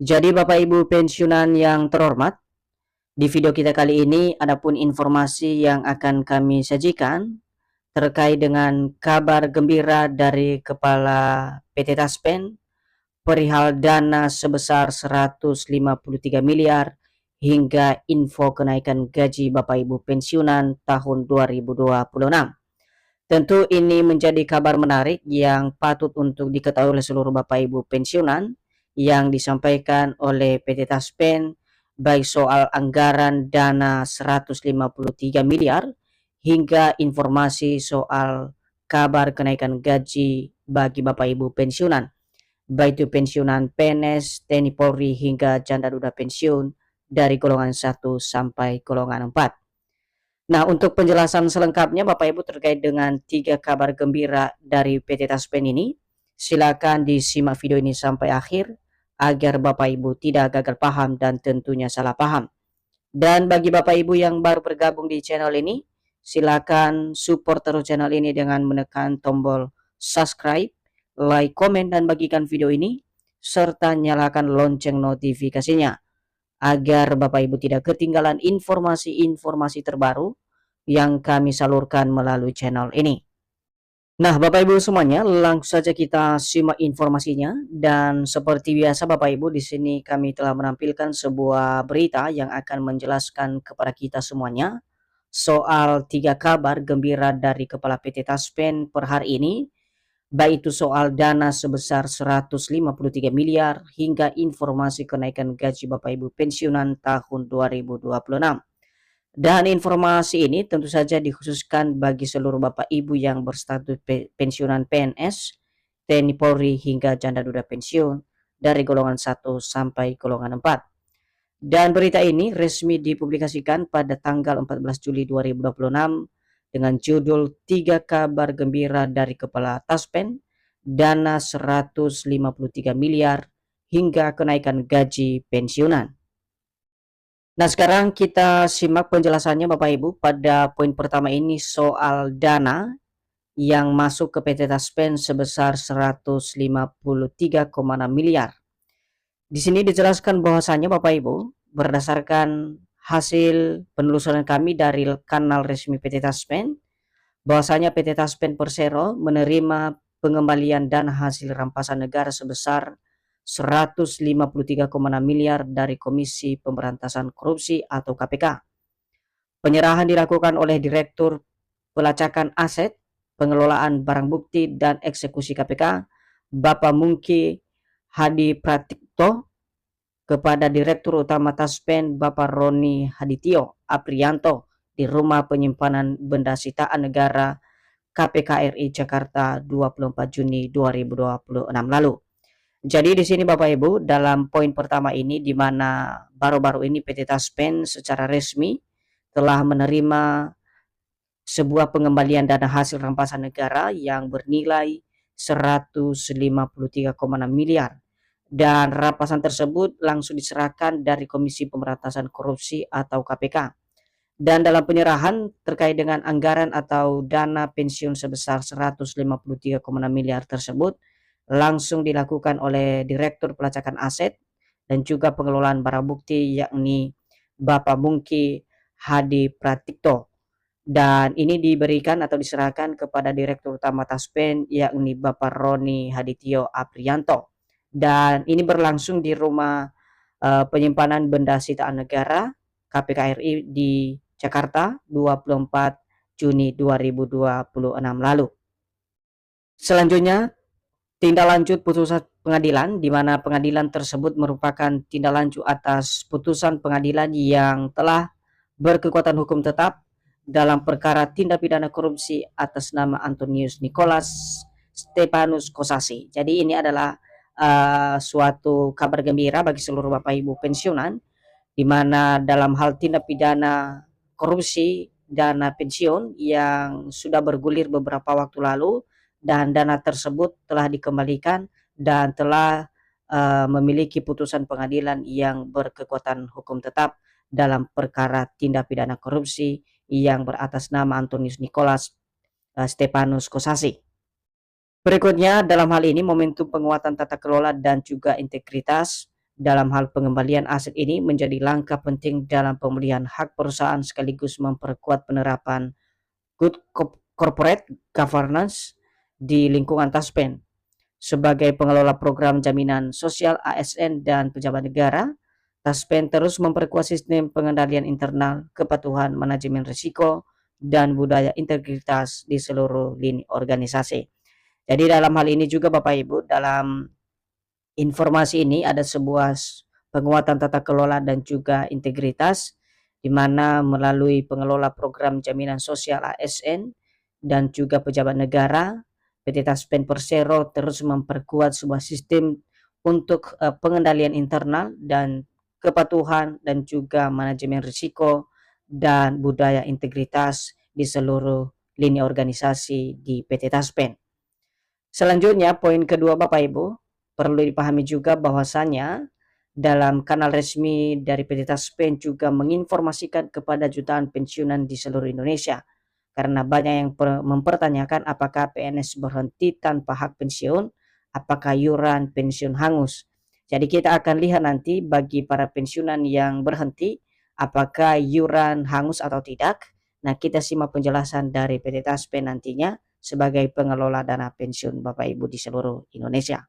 Jadi Bapak Ibu pensiunan yang terhormat, di video kita kali ini adapun informasi yang akan kami sajikan terkait dengan kabar gembira dari Kepala PT Taspen perihal dana sebesar 153 miliar hingga info kenaikan gaji Bapak Ibu pensiunan tahun 2026. Tentu ini menjadi kabar menarik yang patut untuk diketahui oleh seluruh Bapak Ibu pensiunan yang disampaikan oleh PT Taspen baik soal anggaran dana 153 miliar hingga informasi soal kabar kenaikan gaji bagi Bapak Ibu pensiunan baik itu pensiunan PNS, TNI Polri hingga janda duda pensiun dari golongan 1 sampai golongan 4. Nah, untuk penjelasan selengkapnya Bapak Ibu terkait dengan 3 kabar gembira dari PT Taspen ini, silakan disimak video ini sampai akhir agar Bapak Ibu tidak gagal paham dan tentunya salah paham. Dan bagi Bapak Ibu yang baru bergabung di channel ini, silakan support terus channel ini dengan menekan tombol subscribe, like, komen, dan bagikan video ini, serta nyalakan lonceng notifikasinya agar Bapak Ibu tidak ketinggalan informasi-informasi terbaru yang kami salurkan melalui channel ini. Nah, Bapak Ibu semuanya, langsung saja kita simak informasinya. Dan seperti biasa Bapak Ibu, di sini kami telah menampilkan sebuah berita yang akan menjelaskan kepada kita semuanya soal 3 kabar gembira dari Kepala PT Taspen per hari ini, baik itu soal dana sebesar 153 miliar hingga informasi kenaikan gaji Bapak Ibu pensiunan tahun 2026. Dan informasi ini tentu saja dikhususkan bagi seluruh Bapak Ibu yang berstatus pensiunan PNS, TNI Polri hingga janda duda pensiun dari golongan 1 sampai golongan 4. Dan berita ini resmi dipublikasikan pada tanggal 14 Juli 2026 dengan judul 3 kabar gembira dari Kepala Taspen, dana 153 miliar hingga kenaikan gaji pensiunan. Nah, sekarang kita simak penjelasannya Bapak Ibu. Pada poin pertama ini soal dana yang masuk ke PT Taspen sebesar 153,6 miliar. Di sini dijelaskan bahwasannya Bapak Ibu, berdasarkan hasil penelusuran kami dari kanal resmi PT Taspen, bahwasanya PT Taspen Persero menerima pengembalian dana hasil rampasan negara sebesar 153,6 miliar dari Komisi Pemberantasan Korupsi atau KPK. Penyerahan dilakukan oleh Direktur Pelacakan Aset, Pengelolaan Barang Bukti dan Eksekusi KPK, Bapak Mungki Hadi Pratikto, kepada Direktur Utama Taspen Bapak Roni Hadityo Aprianto di Rumah Penyimpanan Benda Sitaan Negara KPK RI Jakarta 24 Juni 2026 lalu. Jadi di sini Bapak Ibu, dalam poin pertama ini di mana baru-baru ini PT Taspen secara resmi telah menerima sebuah pengembalian dana hasil rampasan negara yang bernilai 153,6 miliar. Dan rampasan tersebut langsung diserahkan dari Komisi Pemberantasan Korupsi atau KPK. Dan dalam penyerahan terkait dengan anggaran atau dana pensiun sebesar 153,6 miliar tersebut langsung dilakukan oleh Direktur Pelacakan Aset dan juga Pengelolaan Barang Bukti yakni Bapak Mungki Hadi Pratikto. Dan ini diberikan atau diserahkan kepada Direktur Utama Taspen yakni Bapak Roni Hadityo Aprianto. Dan ini berlangsung di Rumah Penyimpanan Benda Sitaan Negara KPK RI di Jakarta 24 Juni 2026 lalu. Selanjutnya, tindak lanjut putusan pengadilan, di mana pengadilan tersebut merupakan tindak lanjut atas putusan pengadilan yang telah berkekuatan hukum tetap dalam perkara tindak pidana korupsi atas nama Antonius Nicholas Stepanus Kosasi. Jadi ini adalah suatu kabar gembira bagi seluruh Bapak Ibu pensiunan, di mana dalam hal tindak pidana korupsi dana pensiun yang sudah bergulir beberapa waktu lalu, dan dana tersebut telah dikembalikan dan telah memiliki putusan pengadilan yang berkekuatan hukum tetap dalam perkara tindak pidana korupsi yang beratas nama Antonius Nicholas Stepanus Kosasi. Berikutnya, dalam hal ini momentum penguatan tata kelola dan juga integritas dalam hal pengembalian aset ini menjadi langkah penting dalam pemulihan hak perusahaan sekaligus memperkuat penerapan good corporate governance di lingkungan Taspen. Sebagai pengelola program jaminan sosial ASN dan pejabat negara, Taspen terus memperkuat sistem pengendalian internal, kepatuhan manajemen risiko, dan budaya integritas di seluruh lini organisasi. Jadi dalam hal ini juga Bapak Ibu, dalam informasi ini ada sebuah penguatan tata kelola dan juga integritas, di mana melalui pengelola program jaminan sosial ASN dan juga pejabat negara, PT Taspen Persero terus memperkuat sebuah sistem untuk pengendalian internal dan kepatuhan dan juga manajemen risiko dan budaya integritas di seluruh lini organisasi di PT Taspen. Selanjutnya, poin kedua Bapak Ibu, perlu dipahami juga bahwasanya dalam kanal resmi dari PT Taspen juga menginformasikan kepada jutaan pensiunan di seluruh Indonesia, karena banyak yang mempertanyakan apakah PNS berhenti tanpa hak pensiun, apakah iuran pensiun hangus. Jadi kita akan lihat nanti bagi para pensiunan yang berhenti, apakah iuran hangus atau tidak. Nah, kita simak penjelasan dari PT Taspen nantinya sebagai pengelola dana pensiun Bapak Ibu di seluruh Indonesia.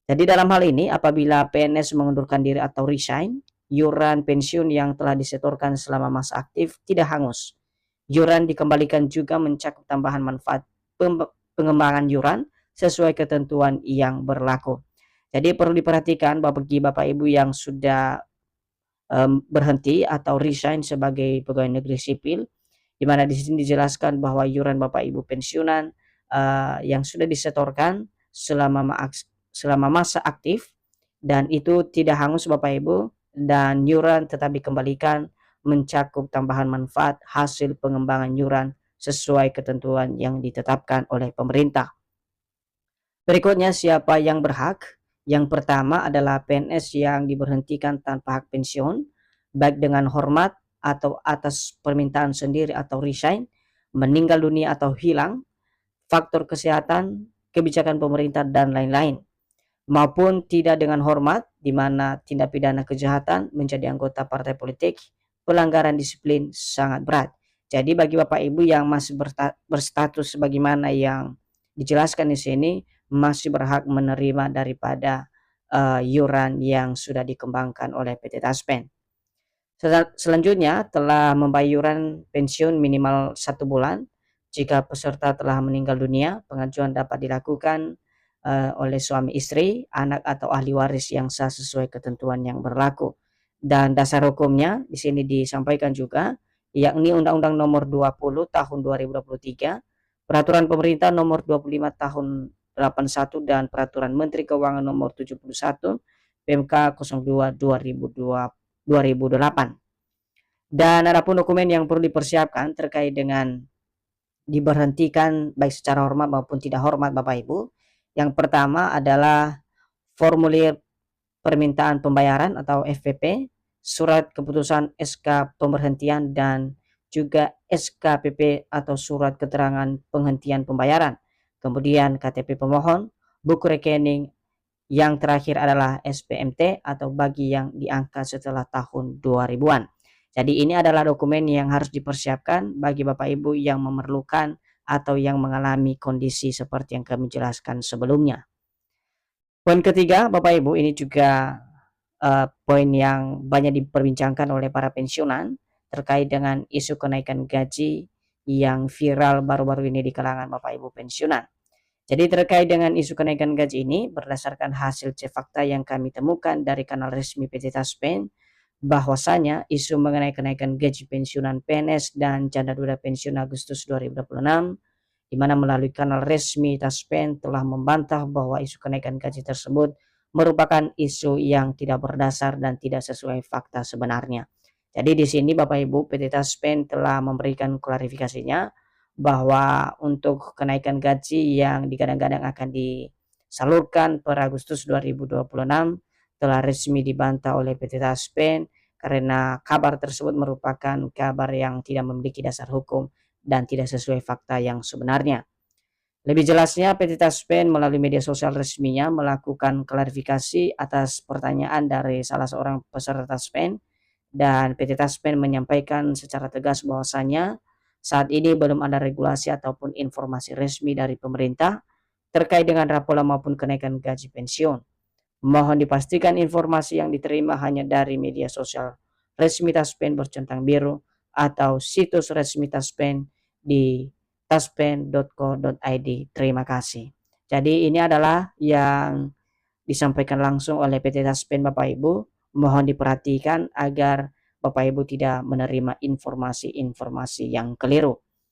Jadi dalam hal ini apabila PNS mengundurkan diri atau resign, iuran pensiun yang telah disetorkan selama masa aktif tidak hangus. Iuran dikembalikan juga mencakup tambahan manfaat pengembangan iuran sesuai ketentuan yang berlaku. Jadi perlu diperhatikan bagi Bapak Ibu yang sudah berhenti atau resign sebagai pegawai negeri sipil, di mana di sini dijelaskan bahwa iuran Bapak Ibu pensiunan yang sudah disetorkan selama masa aktif dan itu tidak hangus Bapak Ibu, dan iuran tetap dikembalikan mencakup tambahan manfaat hasil pengembangan iuran sesuai ketentuan yang ditetapkan oleh pemerintah. Berikutnya, siapa yang berhak? Yang pertama adalah PNS yang diberhentikan tanpa hak pensiun, baik dengan hormat atau atas permintaan sendiri atau resign, meninggal dunia atau hilang, faktor kesehatan, kebijakan pemerintah, dan lain-lain. Maupun tidak dengan hormat, di mana tindak pidana kejahatan, menjadi anggota partai politik, pelanggaran disiplin sangat berat. Jadi bagi Bapak Ibu yang masih berstatus sebagaimana yang dijelaskan di sini, masih berhak menerima daripada iuran yang sudah dikembangkan oleh PT Taspen. Selanjutnya, telah membayar iuran pensiun minimal 1 bulan. Jika peserta telah meninggal dunia, pengajuan dapat dilakukan oleh suami istri, anak atau ahli waris yang sah sesuai ketentuan yang berlaku. Dan dasar hukumnya di sini disampaikan juga, yakni Undang-Undang Nomor 20 Tahun 2023, Peraturan Pemerintah Nomor 25 Tahun 81 dan Peraturan Menteri Keuangan Nomor 71 PMK 02 2008. Dan adapun dokumen yang perlu dipersiapkan terkait dengan diberhentikan baik secara hormat maupun tidak hormat Bapak Ibu. Yang pertama adalah formulir permintaan pembayaran atau FPP, surat keputusan SK pemberhentian, dan juga SKPP atau surat keterangan penghentian pembayaran. Kemudian KTP pemohon, buku rekening, yang terakhir adalah SPMT atau bagi yang diangkat setelah tahun 2000-an. Jadi ini adalah dokumen yang harus dipersiapkan bagi Bapak Ibu yang memerlukan atau yang mengalami kondisi seperti yang kami jelaskan sebelumnya. Poin ketiga Bapak Ibu, ini juga poin yang banyak diperbincangkan oleh para pensiunan terkait dengan isu kenaikan gaji yang viral baru-baru ini di kalangan Bapak Ibu pensiunan. Jadi terkait dengan isu kenaikan gaji ini, berdasarkan hasil cek fakta yang kami temukan dari kanal resmi PT Taspen, bahwasanya isu mengenai kenaikan gaji pensiunan PNS dan janda duda pensiun Agustus 2026, di mana melalui kanal resmi Taspen telah membantah bahwa isu kenaikan gaji tersebut merupakan isu yang tidak berdasar dan tidak sesuai fakta sebenarnya. Jadi di sini Bapak Ibu, PT Taspen telah memberikan klarifikasinya bahwa untuk kenaikan gaji yang digadang-gadang akan disalurkan per Agustus 2026 telah resmi dibantah oleh PT Taspen karena kabar tersebut merupakan kabar yang tidak memiliki dasar hukum dan tidak sesuai fakta yang sebenarnya. Lebih jelasnya, PT Taspen melalui media sosial resminya melakukan klarifikasi atas pertanyaan dari salah seorang peserta Taspen, dan PT Taspen menyampaikan secara tegas bahwasanya saat ini belum ada regulasi ataupun informasi resmi dari pemerintah terkait dengan rapola maupun kenaikan gaji pensiun. Mohon dipastikan informasi yang diterima hanya dari media sosial resmi Taspen bercentang biru atau situs resmi Taspen di taspen.co.id. Terima kasih. Jadi ini adalah yang disampaikan langsung oleh PT Taspen Bapak Ibu. Mohon diperhatikan agar Bapak Ibu tidak menerima informasi-informasi yang keliru.